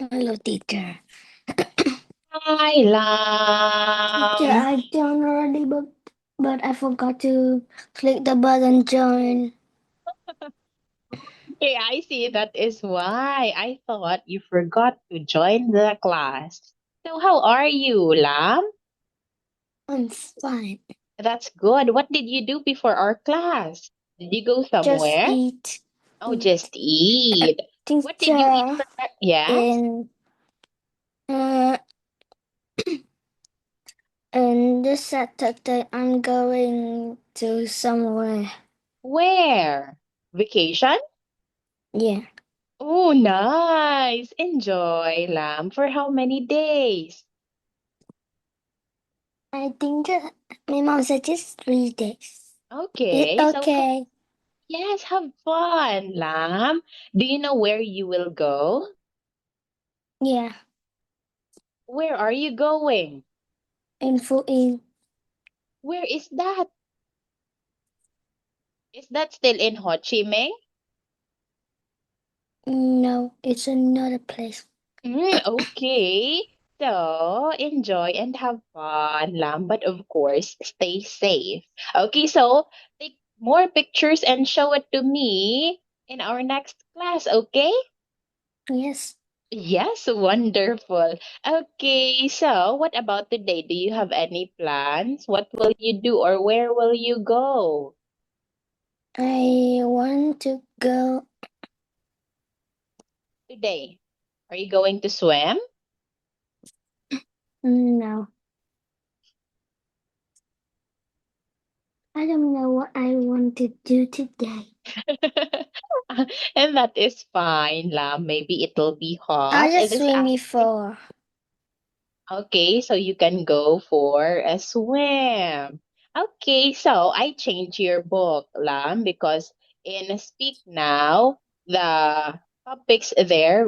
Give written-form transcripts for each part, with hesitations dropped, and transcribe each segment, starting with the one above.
Hello, teacher. Hi, Teacher, Lam. I joined already, but I forgot to click the button join. Okay, I see that is why I thought you forgot to join the class. So, how are you, Lam? I'm fine. That's good. What did you do before our class? Did you go Just somewhere? eat. Oh, Eat. just eat. What did you eat Teacher, for breakfast? Yes? in uh, in this Saturday, I'm going to somewhere. Where? Vacation? Yeah, Oh, nice. Enjoy, Lam. For how many days? I think that my mom said just 3 days. Is it Okay, so okay? yes, have fun, Lam. Do you know where you will go? Yeah, Where are you going? info in. Where is that? Is that still in Ho Chi Minh? No, it's another place. Okay. So enjoy and have fun, Lam. But of course, stay safe. Okay, so take more pictures and show it to me in our next class, okay? Yes. Yes, wonderful. Okay, so what about today? Do you have any plans? What will you do or where will you go I want to go. today? Are you going to swim? No, I don't know what I want to do today. And that is fine, la. Maybe it'll be I hot just this swim afternoon. before. Okay, so you can go for a swim. Okay, so I changed your book, Lam, because in Speak Now, the topics there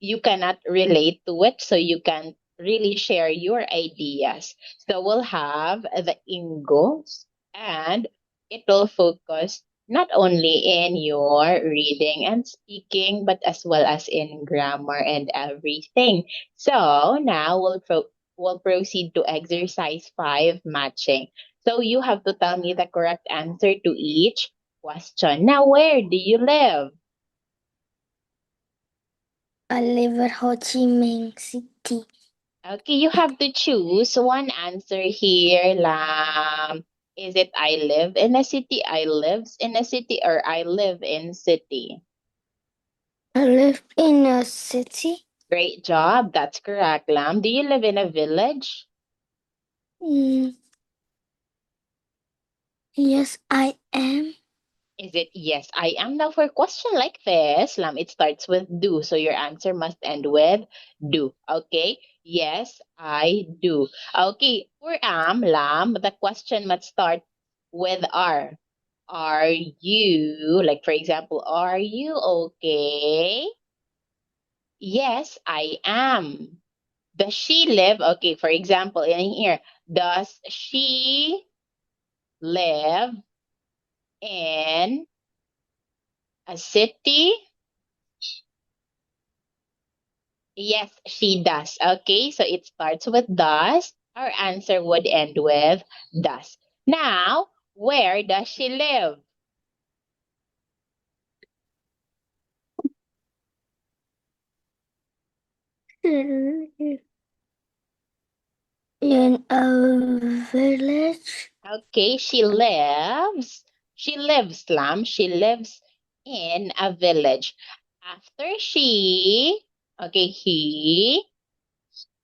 you cannot relate to it, so you can really share your ideas. So we'll have the ingos, and it will focus not only in your reading and speaking, but as well as in grammar and everything. So now we'll proceed to exercise 5 matching. So you have to tell me the correct answer to each question. Now, where do you live? I live at Ho Chi Minh City. Okay, you have to choose one answer here, Lam. Is it I live in a city, I lives in a city, or I live in city? I live in a city. Great job. That's correct, Lam. Do you live in a village? Mm, yes, I am. Is it yes, I am? Now for a question like this, Lam, it starts with do. So your answer must end with do. Okay? Yes, I do. Okay, for Lam, the question must start with are. Are you, like for example, are you okay? Yes, I am. Does she live? Okay, for example, in here, does she live in a city? Yes, she does. Okay, so it starts with does. Our answer would end with does. Now, where does she live? In a village. Okay, she lives, Lam. She lives in a village. After okay,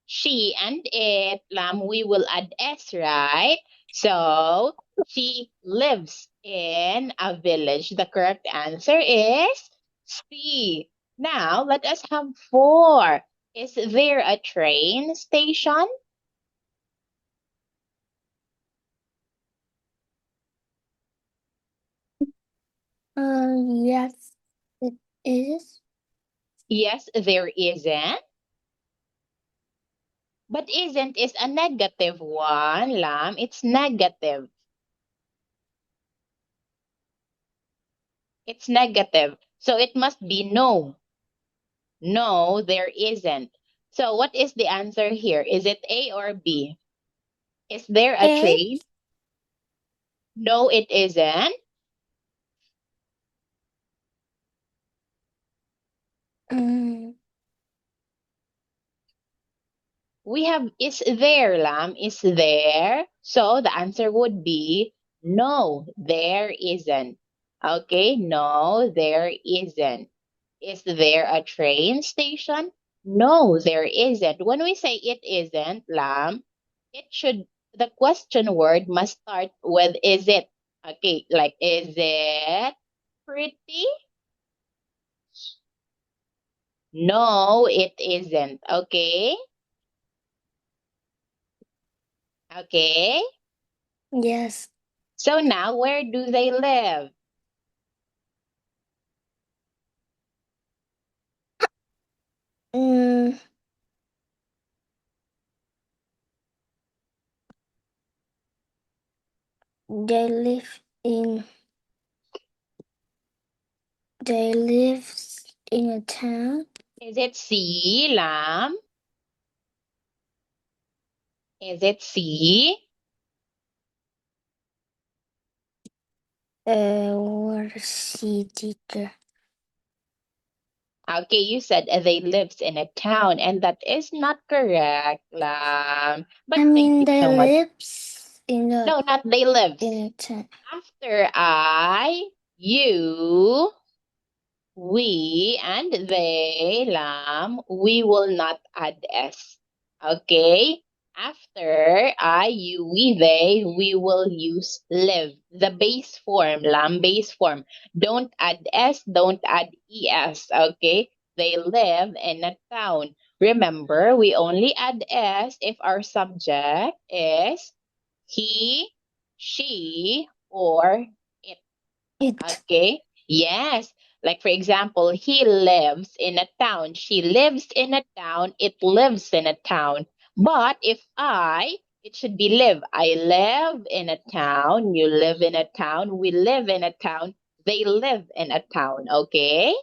she and it, Lam, we will add S, right? So she lives in a village. The correct answer is C. Now let us have four. Is there a train station? Yes, it is. Yes, there isn't. But isn't is a negative one, Lam. It's negative. It's negative. So it must be no. No, there isn't. So what is the answer here? Is it A or B? Is there a A. train? No, it isn't. Mm, We have is there, Lam, is there. So the answer would be no, there isn't. Okay, no, there isn't. Is there a train station? No, there isn't. When we say it isn't, Lam, the question word must start with is it. Okay, like is it pretty? No, it isn't. Okay? Okay? yes. So now, where do they live? Mm, they live in they live in a town. Is it C, Lam? Is it C? What is she, teacher? Okay, you said they lives in a town, and that is not correct, Lam. But I thank mean, you they so much. lives in No, not they lives. a town. After I, you, we, and they, Lam, we will not add S. Okay? After I, you, we, they, we will use live. The base form, Lam, base form. Don't add S, don't add ES. Okay? They live in a town. Remember, we only add S if our subject is he, she, or it. It. Okay. Yes. Like, for example, he lives in a town. She lives in a town. It lives in a town. But if it should be live. I live in a town. You live in a town. We live in a town. They live in a town. Okay.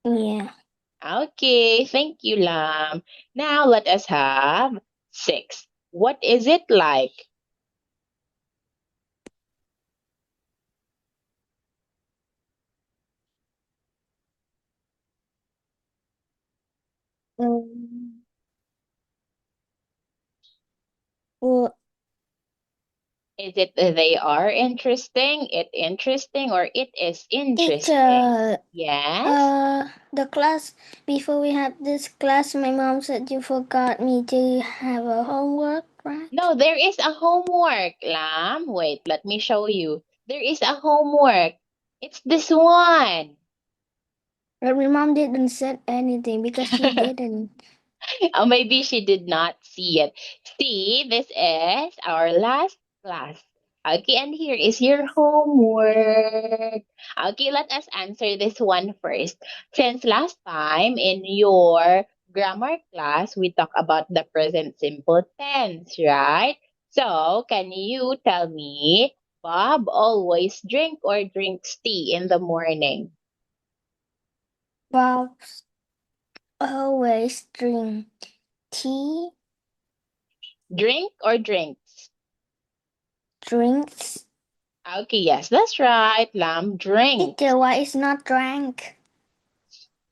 Yeah. Okay. Thank you, Lam. Now let us have six. What is it like? Um, well, Is it they are interesting, it interesting, or it is interesting? teacher. Yes? The class before we have this class, my mom said you forgot me to have a homework, right? No, there is a homework, Lam. Wait, let me show you. There is a homework. It's this one. But my mom didn't say anything because she didn't. Or maybe she did not see it. See, this is our last class. Okay, and here is your homework. Okay, let us answer this one first. Since last time in your grammar class, we talked about the present simple tense, right? So, can you tell me, Bob always drink or drinks tea in the morning? Bob always drink tea, Drink or drinks? drinks. Okay, yes, that's right. Lamb Teacher, drinks. why is not drank?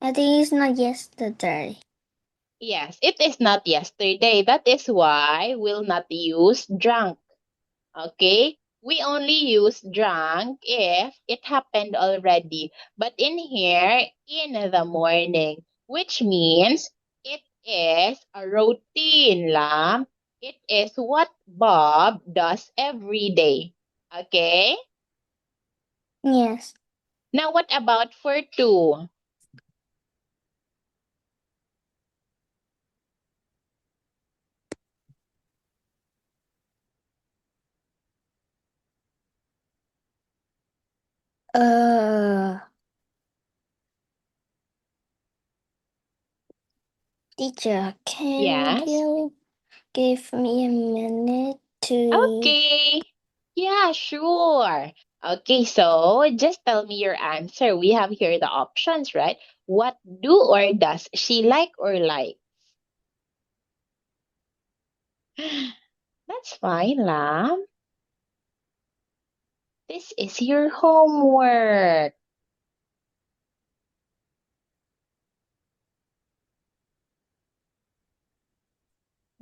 I think it's not yesterday. Yes, it is not yesterday. That is why we'll not use drunk. Okay? We only use drunk if it happened already. But in here, in the morning, which means it is a routine, Lamb. It is what Bob does every day. Okay? Yes. Now, what about for two? Uh, teacher, can Yes. you give me a minute to? Okay. Yeah, sure. Okay, so just tell me your answer. We have here the options, right? What do or does she like or like? That's fine, Lam. This is your homework.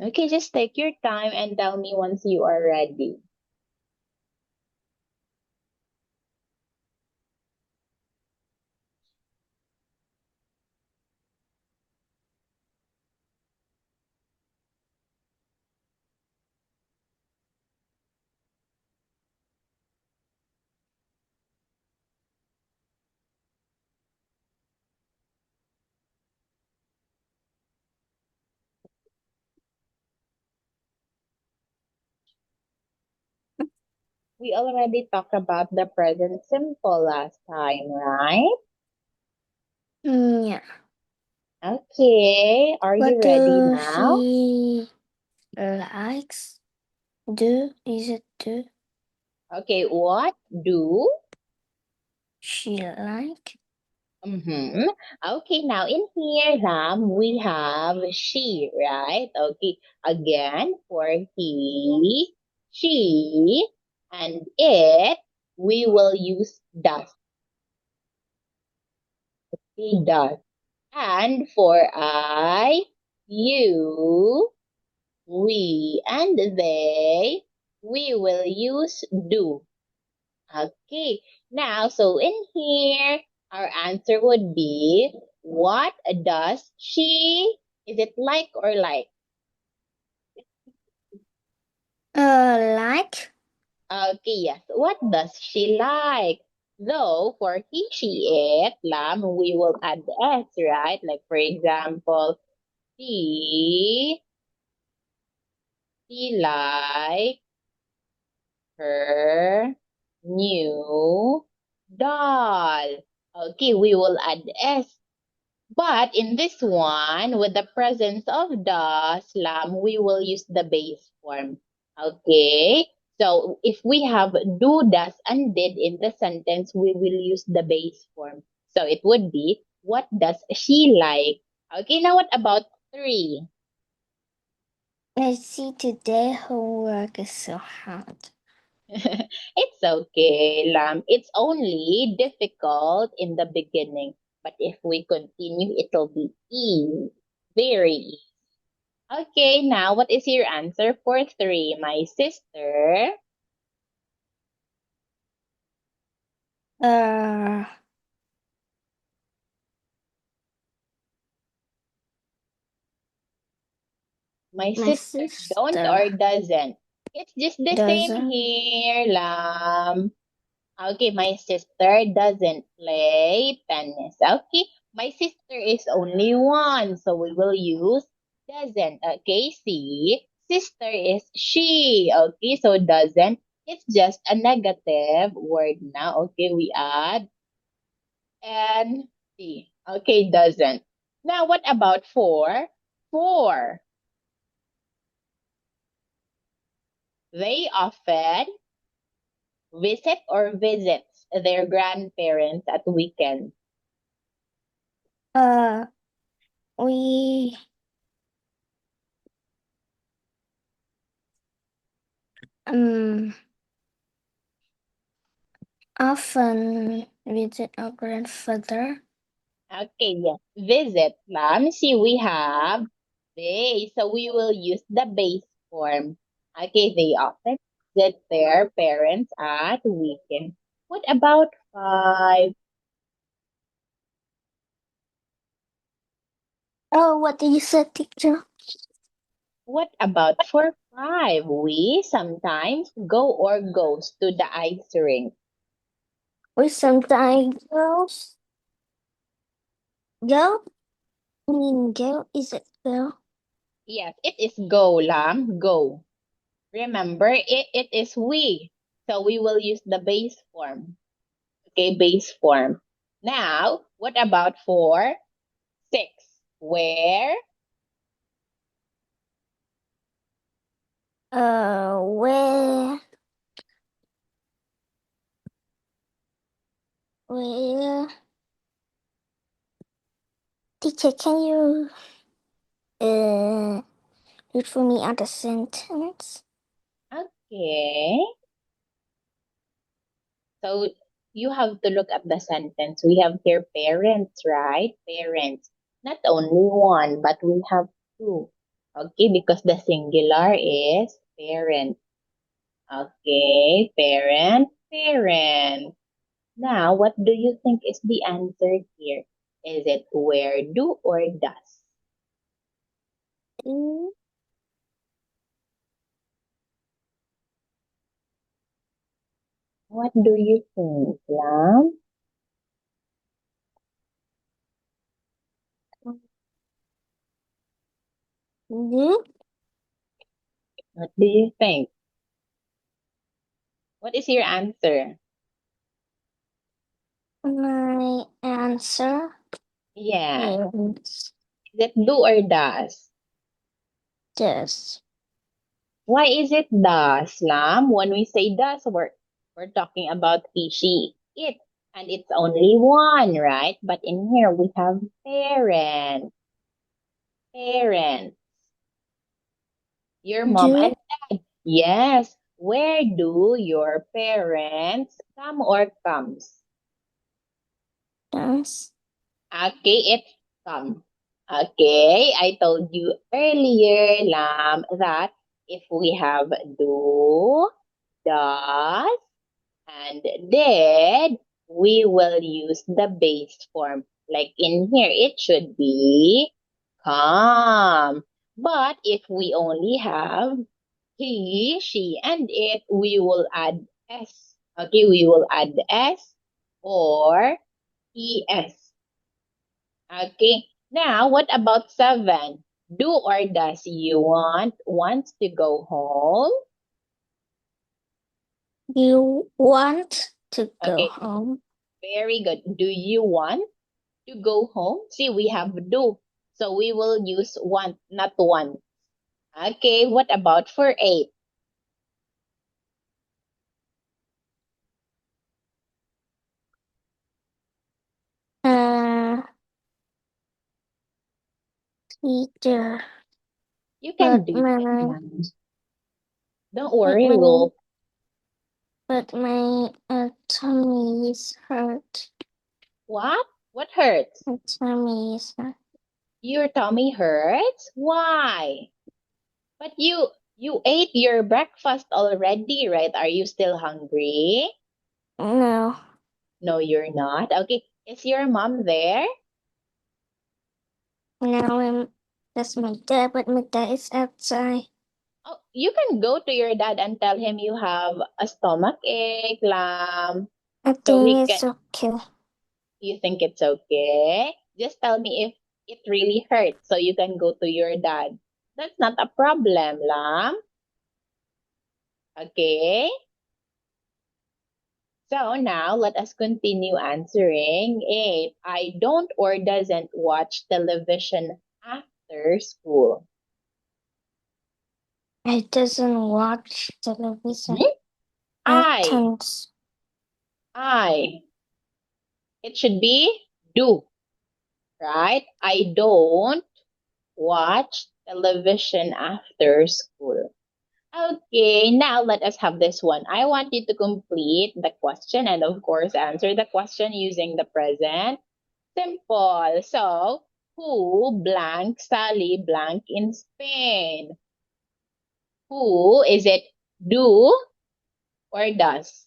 Okay, just take your time and tell me once you are ready. We already talked about the present simple last time, right? Yeah. Okay, are What you ready do now? she likes? Do is it do Okay, what do? she like? Mm-hmm. Okay, now in here, we have she, right? Okay, again, for he, she, and it, we will use does. He does. And for I, you, we, and they, we will use do. Okay, now, so in here, our answer would be, what does she, is it like or like? Like. Okay, yes, what does she like? Though, for he, she, it, lam, we will add s, right? Like, for example, she, she like her new doll. Okay, we will add s. But in this one, with the presence of the slam, we will use the base form. Okay? So if we have do, does, and did in the sentence, we will use the base form. So it would be, what does she like? Okay, now what about three? I see today homework is so hard. It's okay, Lam. It's only difficult in the beginning. But if we continue, it'll be easy. Very easy. Okay, now what is your answer for three? My sister. Uh, My my sister don't sister or doesn't. It's just the same doesn't. here, Lam. Okay, my sister doesn't play tennis. Okay, my sister is only one, so we will use doesn't. Okay, see, sister is she. Okay, so doesn't. It's just a negative word now. Okay, we add and see. Okay, doesn't. Now, what about four? Four. They often visit or visits their grandparents at weekends. Uh, we um often visit our grandfather. Okay, yes. Visit. Let me see. We have they. So we will use the base form. Okay, they often visit their parents at weekend. What about five? Oh, what did you say, teacher? What about for five? We sometimes go or goes to the ice rink. We sometimes go. I mean, go. Is it go? Yes, it is go, lamb, go. Remember, it is we. So we will use the base form. Okay, base form. Now, what about for six? Where? Where Well, teacher, can you read for me other sentence? Okay. So you have to look at the sentence. We have here parents, right? Parents. Not only one, but we have two. Okay, because the singular is parent. Okay, parent, parent. Now, what do you think is the answer here? Is it where, do, or does? Mm, What do you think, Lam? do What do you think? What is your answer? my answer Yeah. is Is it do or does? this. Why is it does, Lam? When we say does, we're talking about he, she, it. And it's only one, right? But in here we have parent, parent. Your mom Do and dad. Yes. Where do your parents come or comes? does Okay, it's come. Okay, I told you earlier, Lam, that if we have do, does, and did, we will use the base form. Like in here, it should be come. But if we only have he, she, and it, we will add s. Okay, we will add s or es. Okay, now what about 7? Do or does you wants to go home? you want to go Okay, home? very good. Do you want to go home? See, we have do. So we will use want, not want. Okay, what about for 8? Uh, teacher, You can but do it, my man. Don't but worry, my we'll. tummy is hurt. What? What hurts? My tummy is hurt. Your tummy hurts? Why? But you ate your breakfast already, right? Are you still hungry? No, No, you're not. Okay. Is your mom there? now that's my dad, but my dad is outside. Oh, you can go to your dad and tell him you have a stomach ache, lamb. I So he think can, it's okay. you think it's okay? Just tell me if it really hurts so you can go to your dad. That's not a problem, lamb. Okay. So now let us continue answering. If I don't or doesn't watch television after school. I doesn't watch television Hmm? at I, times. I. It should be do, right? I don't watch television after school. Okay, now let us have this one. I want you to complete the question and, of course, answer the question using the present simple. So, who blank Sally blank in Spain? Who is it? Do or does?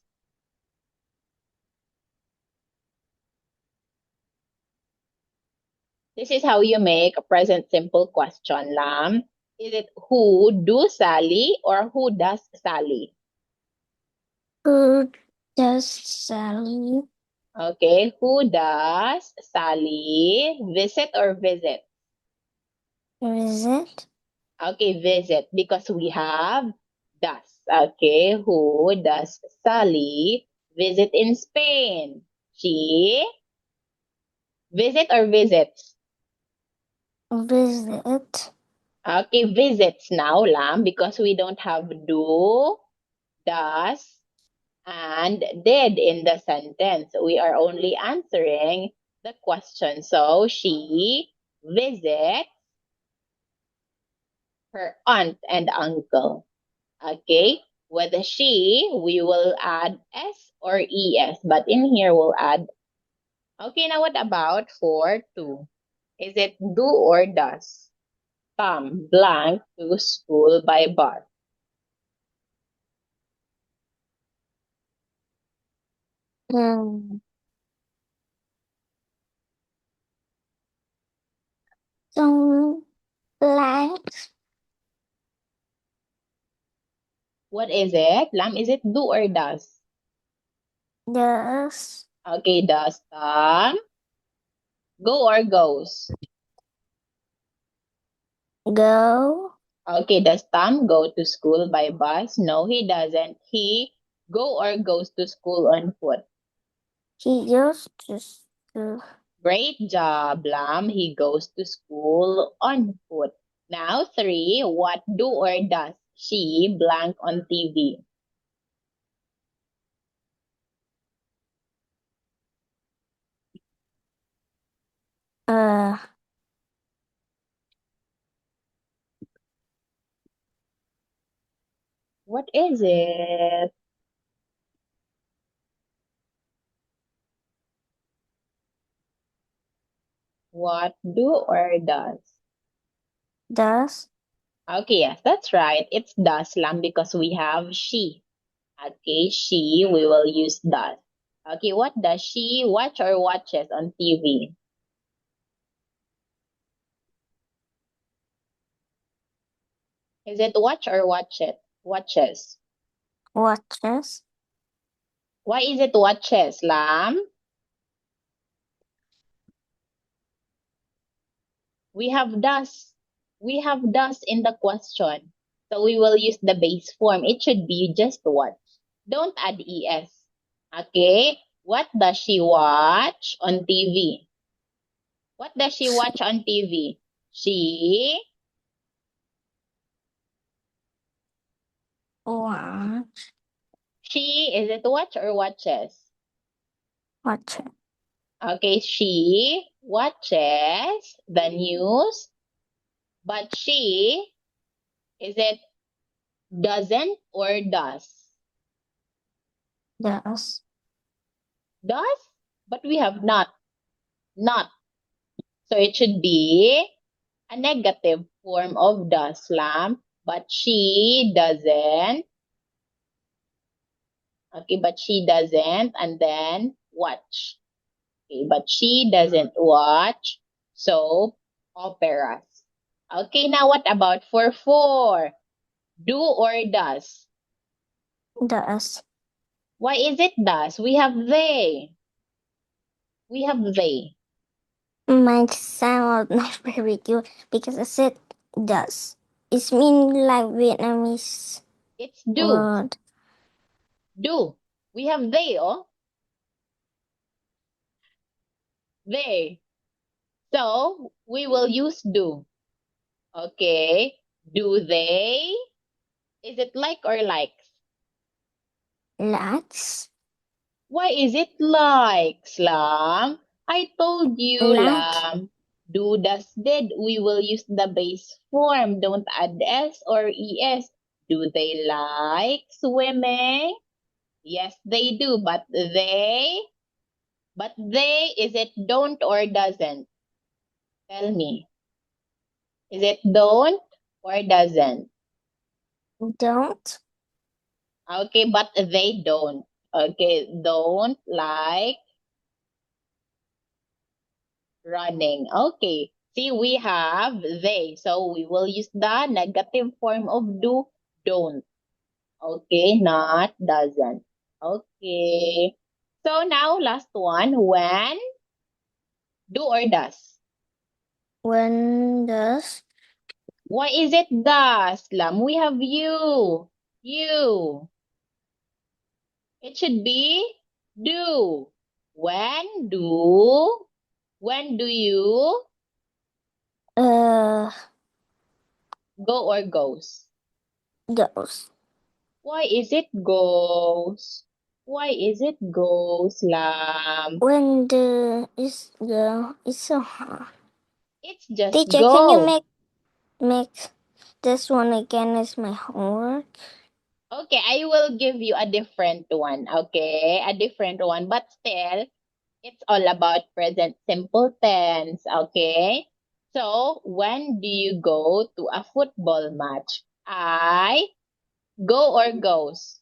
This is how you make a present simple question, Lam. Is it who do Sally or who does Sally? Who does Sally Okay, who does Sally visit or visit? visit? Okay, visit because we have does. Okay, who does Sally visit in Spain? She visit or visits? Visit. Okay, visits now, Lam, because we don't have do, does, and did in the sentence. We are only answering the question. So she visits her aunt and uncle. Okay? With she, we will add S or ES, but in here we'll add. Okay, now what about for to? Is it do or does? Tom blank to school by bus. Hmm. Some blanks. What is it? Lam, is it do or does? Does. Okay, does Tom go or goes? Go. Okay, does Tom go to school by bus? No, he doesn't. He go or goes to school on foot. He goes to school. Great job, Lam. He goes to school on foot. Now, three, what do or does she blank on TV? Uh, What is it? What do or does? does. Okay, yes, that's right. It's does, Lam, because we have she. Okay, she, we will use does. Okay, what does she watch or watches on TV? Is it watch or watch it? Watches. Watches. Why is it watches, Lam? We have does. We have does in the question. So we will use the base form. It should be just watch. Don't add es. Okay? What does she watch on TV? What does she She watch on TV? She watch. she is it watch or watches? Watches. Okay, she watches the news, but she is it doesn't or does? Does. Does, but we have not. So it should be a negative form of does, Lam, but she doesn't. Okay, but she doesn't, and then watch. Okay, but she doesn't watch soap operas. Okay, now what about for four? Do or does? Does. Why is it does? We have they. We have they. My sound not very good because I said does. It's mean like Vietnamese It's do. word. Do. We have they, oh. They. So we will use do. Okay. Do they? Is it like or likes? Likes. Why is it likes, Lam? I told you, Like. Lam. Do, does, did. We will use the base form. Don't add s or es. Do they like swimming? Yes, they do. But they, is it don't or doesn't? Tell me. Is it don't or doesn't? Don't. Okay, but they don't. Okay, don't like running. Okay. See, we have they. So we will use the negative form of do, don't. Okay, not doesn't. Okay. So now last one, when, do or does. When does. Why is it does, Lam? We have you. You. It should be do. When do, when do you Uh. go or goes? Goes. Why is it goes? Why is it goes, Lam? When the is girl, it's so hard. It's just Teacher, can you go. make this one again as my homework? Okay, I will give you a different one. Okay, a different one, but still, it's all about present simple tense. Okay, so when do you go to a football match? I go or goes?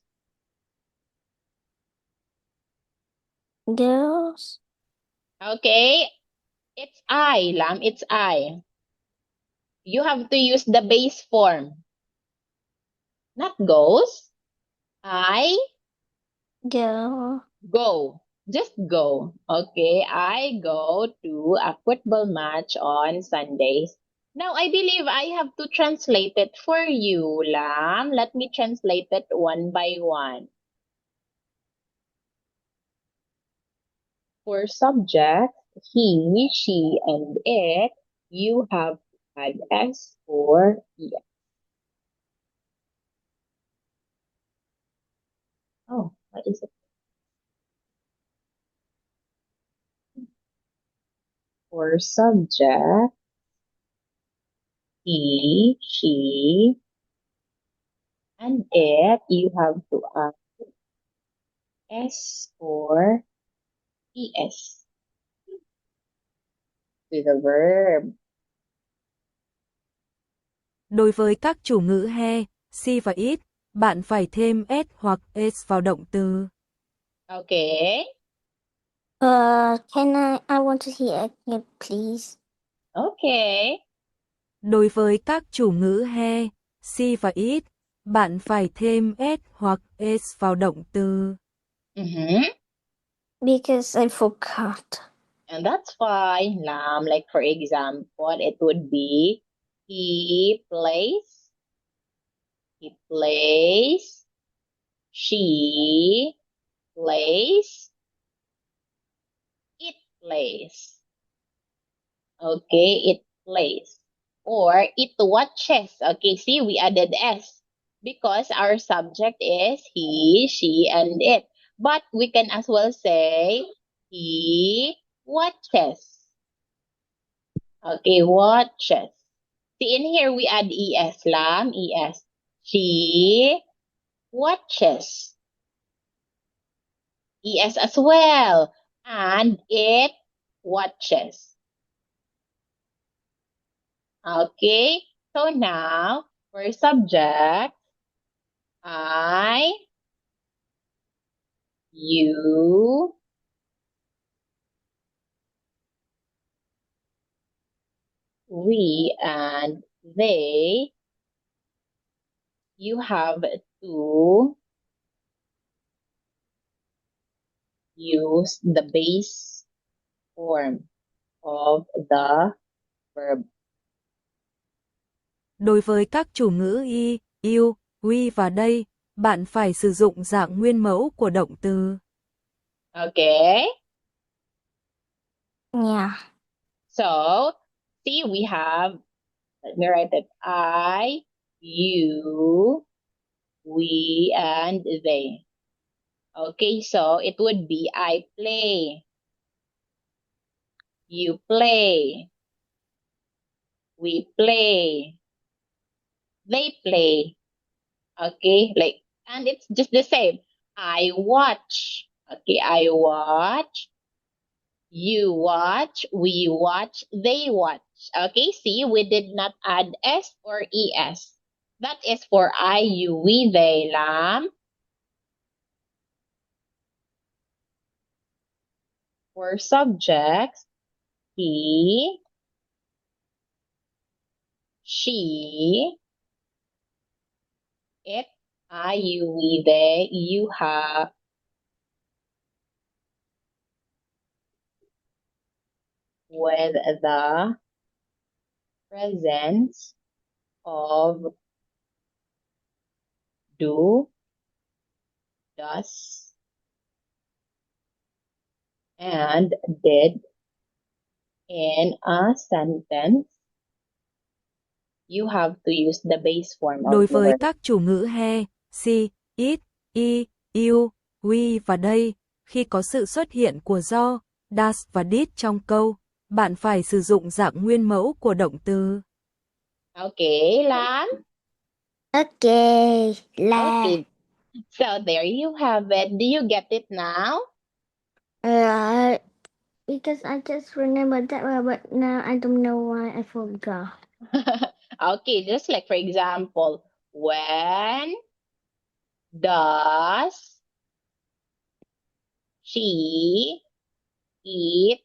Girls, Okay, it's I, Lam. It's I. You have to use the base form, not goes. I girl. go. Just go. Okay, I go to a football match on Sundays. Now, I believe I have to translate it for you, Lam. Let me translate it one by one. For subject, he, she, and it, you have to add S or ES. Oh, what is it? For subject, he, she, and it, you have to add S or ES to the verb. Đối với các chủ ngữ he, she và it, bạn phải thêm s hoặc s vào động từ. Okay. Can I want to hear again, please. Okay. Đối với các chủ ngữ he, she và it, bạn phải thêm s hoặc s vào động từ. Mm-hmm. Because I forgot. And that's fine, Lam. Like, for example, it would be he plays, he plays, she plays, it plays. Okay, it plays. Or it watches. Okay, see, we added S because our subject is he, she, and it. But we can as well say he watches. Okay, watches. See, in here we add ES, Lam, ES. She watches. ES as well. And it watches. Okay, so now for subject, I, you, we, and they, you have to use the base form of the verb. Đối với các chủ ngữ y, you, we và they, bạn phải sử dụng dạng nguyên mẫu của động từ. Okay, Yeah. so see, we have, let me write it, I, you, we, and they. Okay, so it would be I play, you play, we play, they play. Okay, like, and it's just the same. I watch. Okay, I watch, you watch, we watch, they watch. Okay, see, we did not add S or ES. That is for I, you, we, they, Lam. For subjects, he, she, it, I, you, we, they, you have, with the presence of do, does, and did in a sentence, you have to use the base form of Đối the với verb. các chủ ngữ he, she, it, you, we và they. Khi có sự xuất hiện của do, does và did trong câu, bạn phải sử dụng dạng nguyên mẫu của động từ. Okay, Lam? Okay. La. Okay. So there you have it. Do you get it now? Because I just remembered that one, but now I don't know why I forgot. Okay, just like for example, when does she eat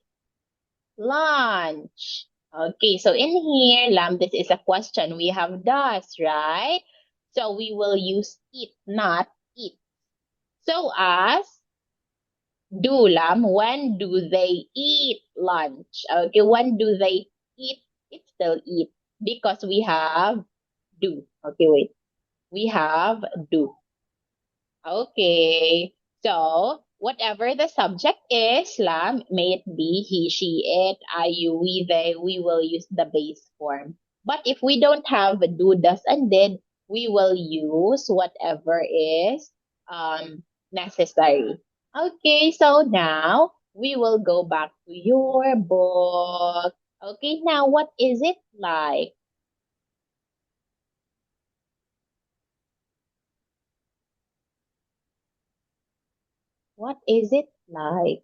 lunch? Okay, so in here, Lam, this is a question. We have does, right? So we will use eat, not eat. So as do, Lam, when do they eat lunch? Okay, when do they eat? It's still eat because we have do. Okay, wait. We have do. Okay. So, whatever the subject is, Lam, may it be he, she, it, I, you, we, they, we will use the base form. But if we don't have do, does, and did, we will use whatever is necessary. Okay, so now we will go back to your book. Okay, now what is it like? What is it like?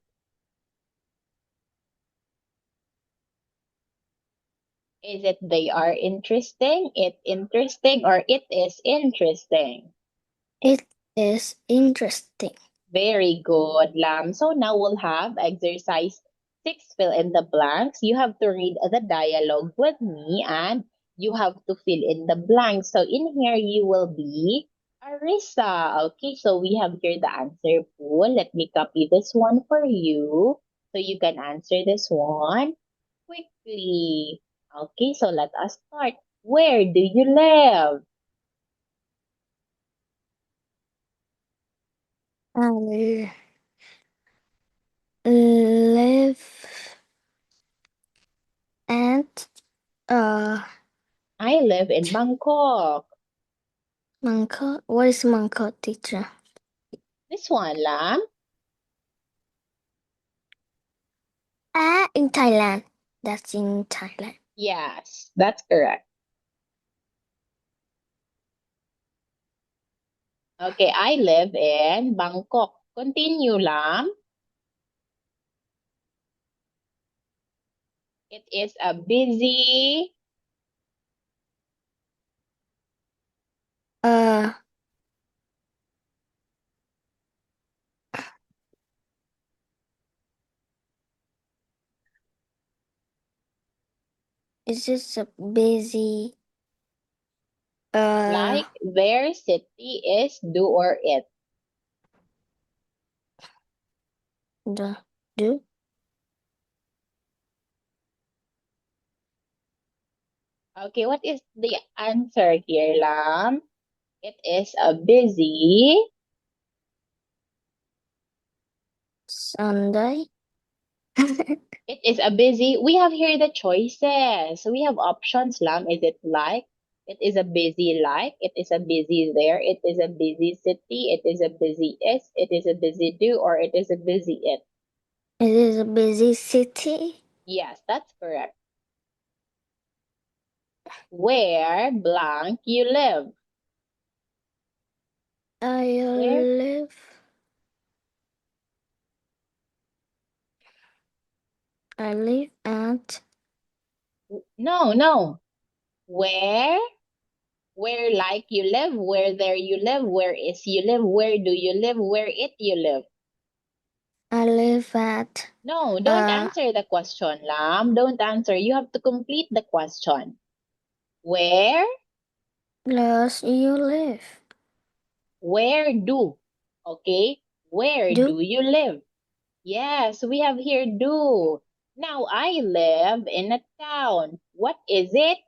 Is it they are interesting, it interesting, or it is interesting? It is interesting. Very good, Lam. So now we'll have exercise 6, fill in the blanks. You have to read the dialogue with me and you have to fill in the blanks. So in here you will be Arisa. Okay, so we have here the answer pool. Let me copy this one for you so you can answer this one quickly. Okay, so let us start. Where do you live? I live at I live in Bangkok. Bangkok. What is Bangkok, teacher? This one, Lam. In Thailand. That's in Thailand. Yes, that's correct. Okay, I live in Bangkok. Continue, Lam. It is a busy Is this a busy like their city is do or it. do? Okay, what is the answer here, Lam? It is a busy Sunday? It is a busy. We have here the choices. We have options, Lam. Is it like? It is a busy like. It is a busy there. It is a busy city. It is a busy is. It is a busy do. Or it is a busy it. It is a busy city. Yes, that's correct. Where blank you live? I live at No. Where like you live? Where there you live? Where is you live? Where do you live? Where it you live? I live at No, don't answer the question, Lam. Don't answer. You have to complete the question. Where? does you live? Where do? Okay. Where do you live? Yes, we have here do. Now, I live in a town. What is it?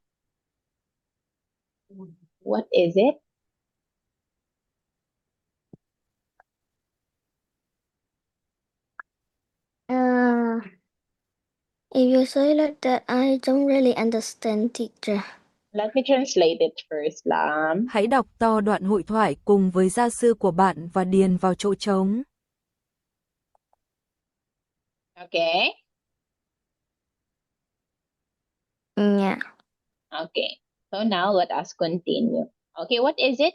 What is it? If you say like that, I don't really understand, teacher. Let me translate it first, Lam. Hãy đọc to đoạn hội thoại cùng với gia sư của bạn và điền vào chỗ trống. Okay? Yeah. Okay. So now let us continue. Okay, what is it?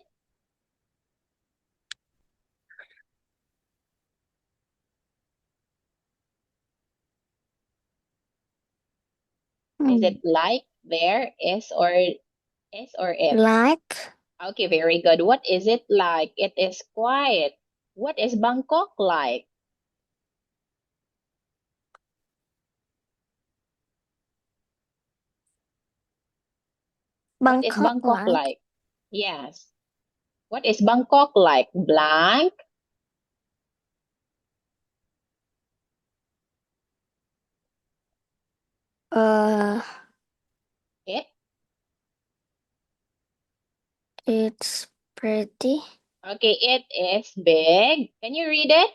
Is it like, there, is or if? Like Okay, very good. What is it like? It is quiet. What is Bangkok like? What is Bangkok Bangkok like like? Yes. What is Bangkok like? Blank. uh It. it's pretty. Okay, it is big. Can you read it?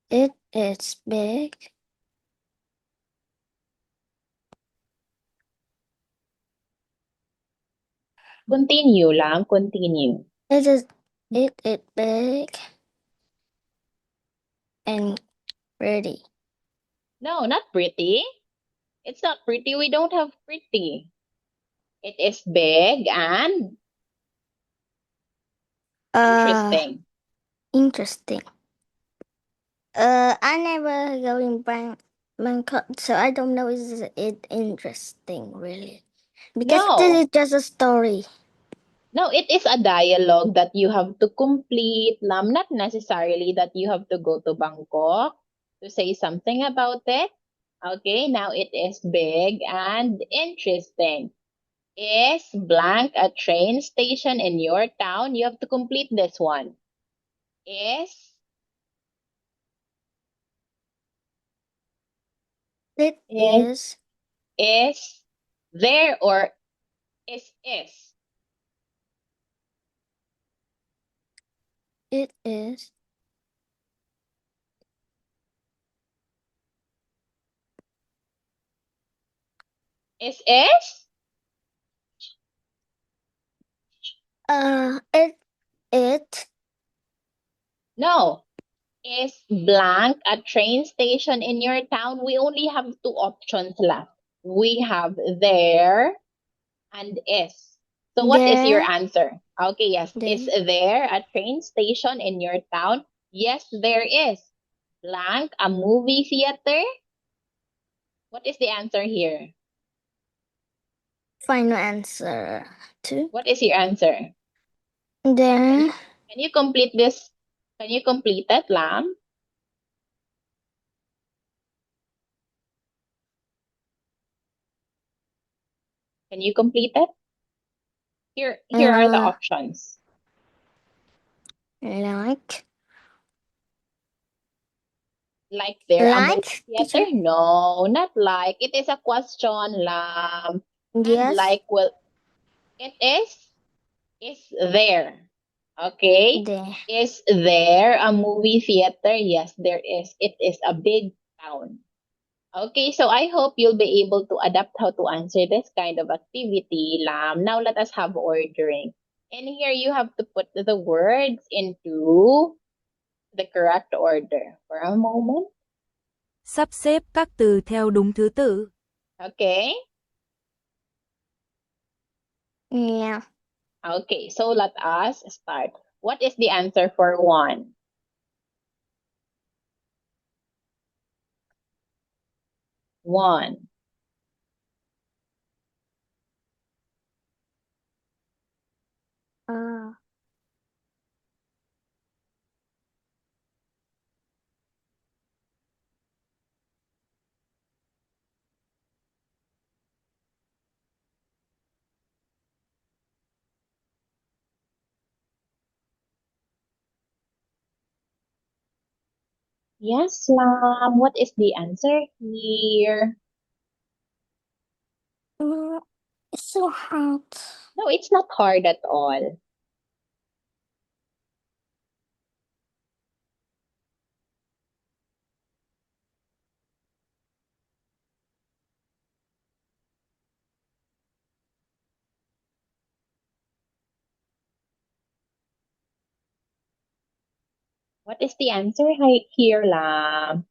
It is big. Continue lang, continue. It is big and pretty. No, not pretty. It's not pretty. We don't have pretty. It is big and Uh interesting. Interesting. I never go in Bangkok, so I don't know is it interesting really. Because this No, is just a story. no, it is a dialogue that you have to complete. Not necessarily that you have to go to Bangkok to say something about it. Okay, now it is big and interesting. Is blank a train station in your town? You have to complete this one. Is It is is is there or is it is is it it no. Is blank a train station in your town? We only have two options left. We have there and is. So what is your there answer? Okay, yes. Is there there a train station in your town? Yes, there is. Blank, a movie theater? What is the answer here? final answer two. What is your answer? There Can you complete this? Can you complete that, Lam? Can you complete it? Here are the uh options. like Like there a movie like theater? teacher. No, not like. It is a question, Lam. And Yes, like, well, it is there. Okay? there. Is there a movie theater? Yes, there is. It is a big town. Okay, so I hope you'll be able to adapt how to answer this kind of activity, Lam. Now let us have ordering. And here you have to put the words into the correct order. For a moment. Sắp xếp các từ theo đúng thứ tự. Okay? Yeah. Okay, so let us start. What is the answer for one? One. Uh, Yes, Lam. What is the answer here? it's so hard. No, it's not hard at all. What is the answer here, Lam?